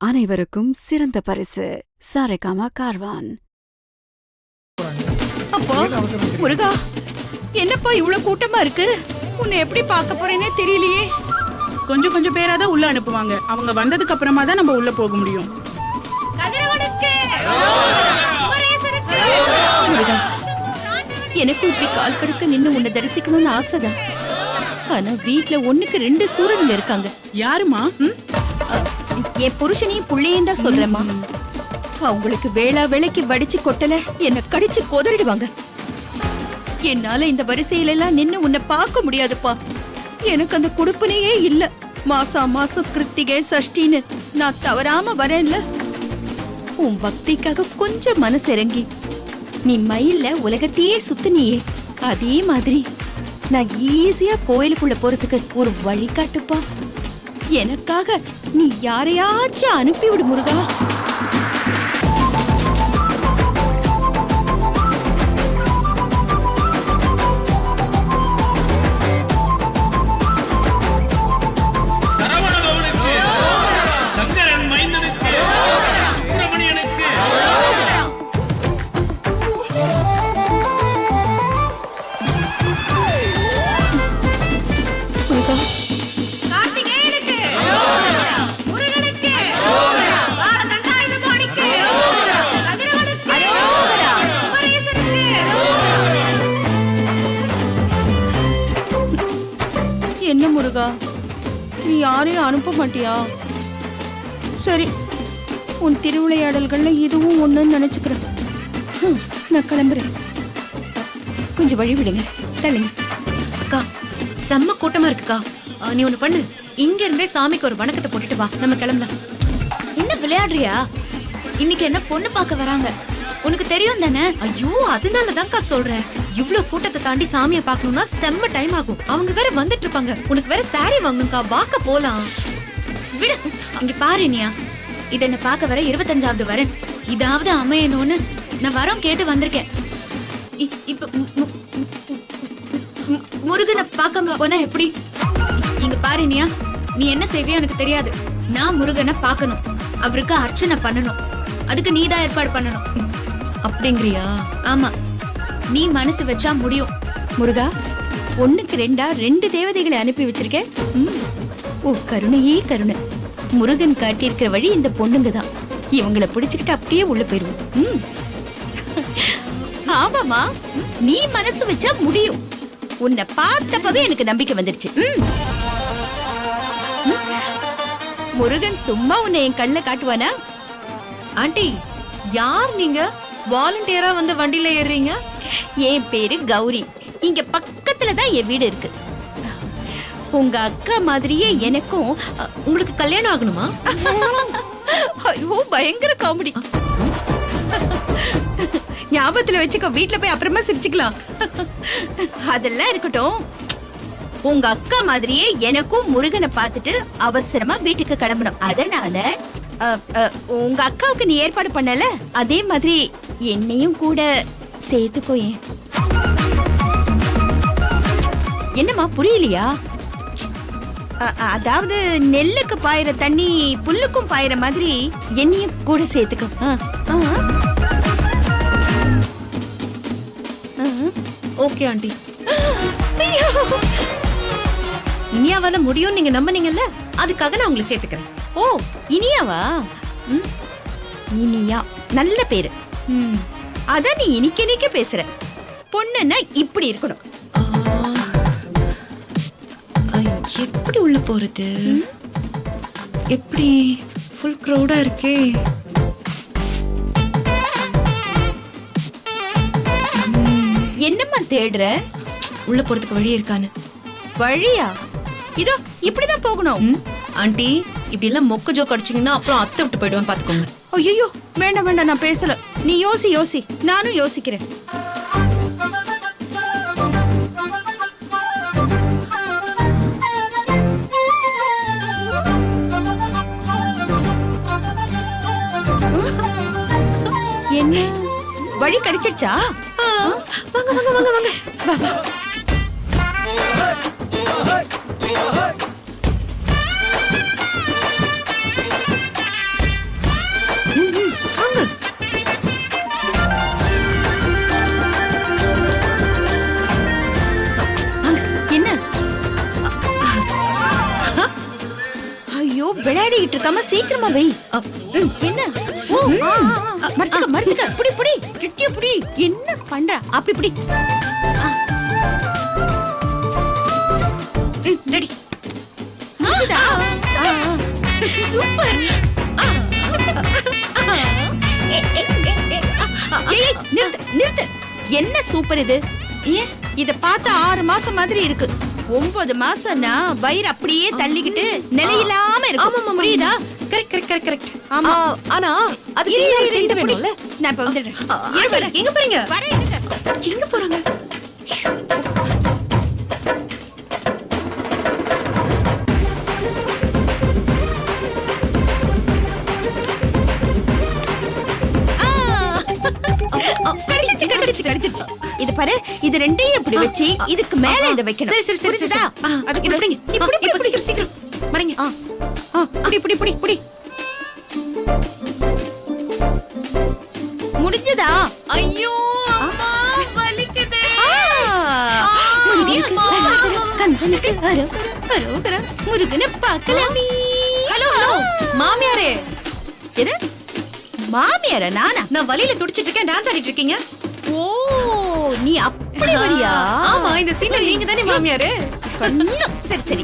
அனைவருக்கும் சிறந்த பரிசு சாரேகாமா கார்வான். அப்பா முருகா, என்னப்பா இவ்வளவு கூட்டமா இருக்கு? உன்னை எப்படி பார்க்க போறேனே தெரியலையே. கொஞ்சம் கொஞ்சம் பேராதான் உள்ள அனுப்புவாங்க. அவங்க வந்ததுக்கு அப்புறமா தான் நம்ம உள்ள போக முடியும். முருகா, எனக்கும் இப்படி கால் கடுக்க நின்னு உன்னை தரிசிக்கணும்னு ஆசைதான். ஆனா வீட்டுல 1க்கு 2 சூரனுங்க இருக்காங்க. யாருமா? என் புருஷனையும் புள்ளையும் தான் சொல்றேம்மா. அவங்களுக்கு வேளா வேலைக்கு வடிச்சு கொட்டல என்ன கடிச்சு கொதறிடுவாங்க. என்னால இந்த வரிசையில எல்லாம் நின்னு உன்னை பார்க்க முடியாதுப்பா. எனக்கு அந்த குடுப்பனையே இல்ல. மாசம் கிருத்திகை சஷ்டின்னு நான் தவறாம வரேன்ல. உன் பக்திக்காக கொஞ்சம் மனசு இறங்கி நீ மயில்ல உலகத்தையே சுத்துனியே, அதே மாதிரி நான் ஈஸியா கோயிலுக்குள்ள போறதுக்கு ஒரு வழி காட்டுப்பா. எனக்காக நீ யாரையாச்சும் அனுப்பிவிடு முருகா. என்ன முருகா, நீ யாரையும் அனுப்ப மாட்டியா? சரி, உன் திருவிளையாடல்கள்ல இதுவும் ஒண்ணுன்னு நினைச்சுக்கிறேன். நான் கிளம்புறேன். கொஞ்சம் வழி விடுங்க, தள்ளுங்க. அக்கா, செம்ம கூட்டமா இருக்குக்கா. நீ ஒண்ணு பண்ணு, இங்க இருந்தே சாமிக்கு ஒரு வணக்கத்தை போட்டுட்டு வா, நம்ம கிளம்பலாம். என்ன விளையாடுறியா? இன்னைக்கு என்ன பொண்ணு பார்க்க வராங்க, உனக்கு தெரியும் தானே? ஐயோ, அதனாலதான்க்கா சொல்றேன். இவ்ளோ கூட்டத்தை தாண்டி சாமியை பார்க்கணும்னா செம்ம டைம் ஆகும். அவங்க வேற வந்துட்டு இருப்பாங்க. உனக்கு வேற சாரி வாங்கணும்க்கா, வாக்க போலாம். விடு. இங்க பாரு இனியா, இது என்ன பார்க்க வர 25வது வரேன். இதாவது அமையணும்னு நான் வரோம் கேட்டு வந்திருக்கேன். இப்ப முருகனை பார்க்காம போனா எப்படி? இங்க பாரு இனியா, நீ என்ன செய்வியோ எனக்கு தெரியாது. நான் முருகனை பார்க்கணும், அவருக்கு அர்ச்சனை பண்ணணும். அதுக்கு நீதான் ஏற்பாடு பண்ணணும். அப்படிங்கிறியா? ஆமா, நீ மனசு வச்சா முடியும். முருகா, 1க்கு 2 தேவதைகளை அனுப்பி வச்சிருக்கேன். ஓ கருணையே கருணை. முருகன் காட்டியிருக்கிற வழி இந்த பொண்ணுங்க தான். இவங்களை பிடிச்சுக்கிட்டு அப்படியே உள்ள போயிருவோம். ஆமாமா, நீ மனசு வச்சா முடியும். உன்னை பார்த்தப்பவே எனக்கு நம்பிக்கை வந்துருச்சு. முருகன் சும்மா உன்னை என் கண்ணுல காட்டுவானா? ஆண்டி, யார் நீங்க? வாலண்டியரா வந்து வண்டியில ஏறுறீங்க? என் பேரு கௌரி. இங்க பக்கத்துல தான் என் வீடு இருக்கு. உங்க அக்கா மாதிரியே எனக்கும். உங்களுக்கு கல்யாணம் ஆகணுமா? ஐயோ, பயங்கர காமெடி. ஞாபகத்துல வச்சுக்கோ, வீட்டுல போய் அப்புறமா சிரிச்சுக்கலாம். அதெல்லாம் இருக்கட்டும். உங்க அக்கா மாதிரியே எனக்கும் முருகனை பார்த்துட்டு அவசரமா வீட்டுக்கு கிளம்பணும். அதனால உங்க அக்காவுக்கு நீ ஏற்பாடு பண்ணல, அதே மாதிரி என்னையும் கூட சேர்த்துக்கோயேன். என்னம்மா புரியலையா? அதாவது நெல்லுக்கு பாயிற தண்ணி புல்லுக்கும் பாயிற மாதிரி என்னையும் கூட சேர்த்துக்கோ. Okay aunty. இனியாவால முடியும் நீங்க நம்பினீங்கல்ல, அதுக்காக நான் உங்களை சேர்த்துக்கிறேன். ஓ, இனியாவா? இனியா நல்ல பேரு. அதான் நீ இனிக்க பேசுற. பொண்ணுன்னா இப்படி இருக்கணும். எப்படி உள்ள போறது? எப்படி? ஃபுல் க்ரௌடா இருக்கே. என்னம்மா தேடுற? உள்ள போறதுக்கு வழி இருக்கான்னு. வழியா? இதோ இப்படிதான் போகணும். ஆண்டி, இப்படி எல்லாம் மொக்க ஜோக் அடிச்சீங்கன்னா அப்புறம் அத்தை விட்டு போயிடுவேன், பாத்துக்கோங்க. ஐயோ, வேண்டாம், நான் பேசல. நீ யோசி. நானும் யோசிக்கிறேன். என்ன வழி கிடைச்சிருச்சா? வாங்க வாங்க வாங்க வாங்க. வா வா. மறக்காம சீக்கிரமா வை. என்ன ஓ, மறைச்சுக்க மறைச்சுக்க, புடி புடி, கிட்டிய புடி. என்ன பண்ற? அப்படி புடி. ரெடி. இதுதா. சூப்பர். ஏய், நிறுத்து நிறுத்து. என்ன சூப்பர் இது? ஏன் இத பார்த்தா 6 மாசம் மாதிரி இருக்கு. 9 மாசம்னா வயிறு அப்படியே தள்ளிக்கிட்டு நிலையில்லாம இருக்கு. புரியுதா? Correct correct correct correct. ஆமா. ஆனா அது இரு, இன்னொரு இரு, டென்ட் இரு, புடி. வேணும்ல. நான் இப்ப வந்துடுறேன். இரு, வரேன். எங்க போறீங்க? வரேன், இருங்க. எங்க போறாங்க? கிடைச்சிருச்சு. இது பாரு, இது ரெண்டையும் இப்படி வச்சு இதுக்கு மேல இத வைக்கணும். சரி சரி சரி புரியுதா? அதுக்கு இது புடிங்க. நீ புடி, இப்ப புடி, சீக்கிரம் சீக்கிரம் வரீங்க. புடி புடி புடி புடி. முடிஞ்சதா? ஐயோ அம்மா வலிக்குது. கந்தனுக்கு அரோகரா முருகனை பார்க்கலாமே. ஹலோ ஹலோ மாமியாரே. எது? மாமியாரா? நானா? நான் வலியில துடிச்சிட்டு இருக்கேன், டான்ஸ் ஆடிட்டு இருக்கீங்க. ஓ, நீ அப்படி வரியா? ஆமா, இந்த சீன்ல நீங்க தானே மாமியாரு. சரி சரி.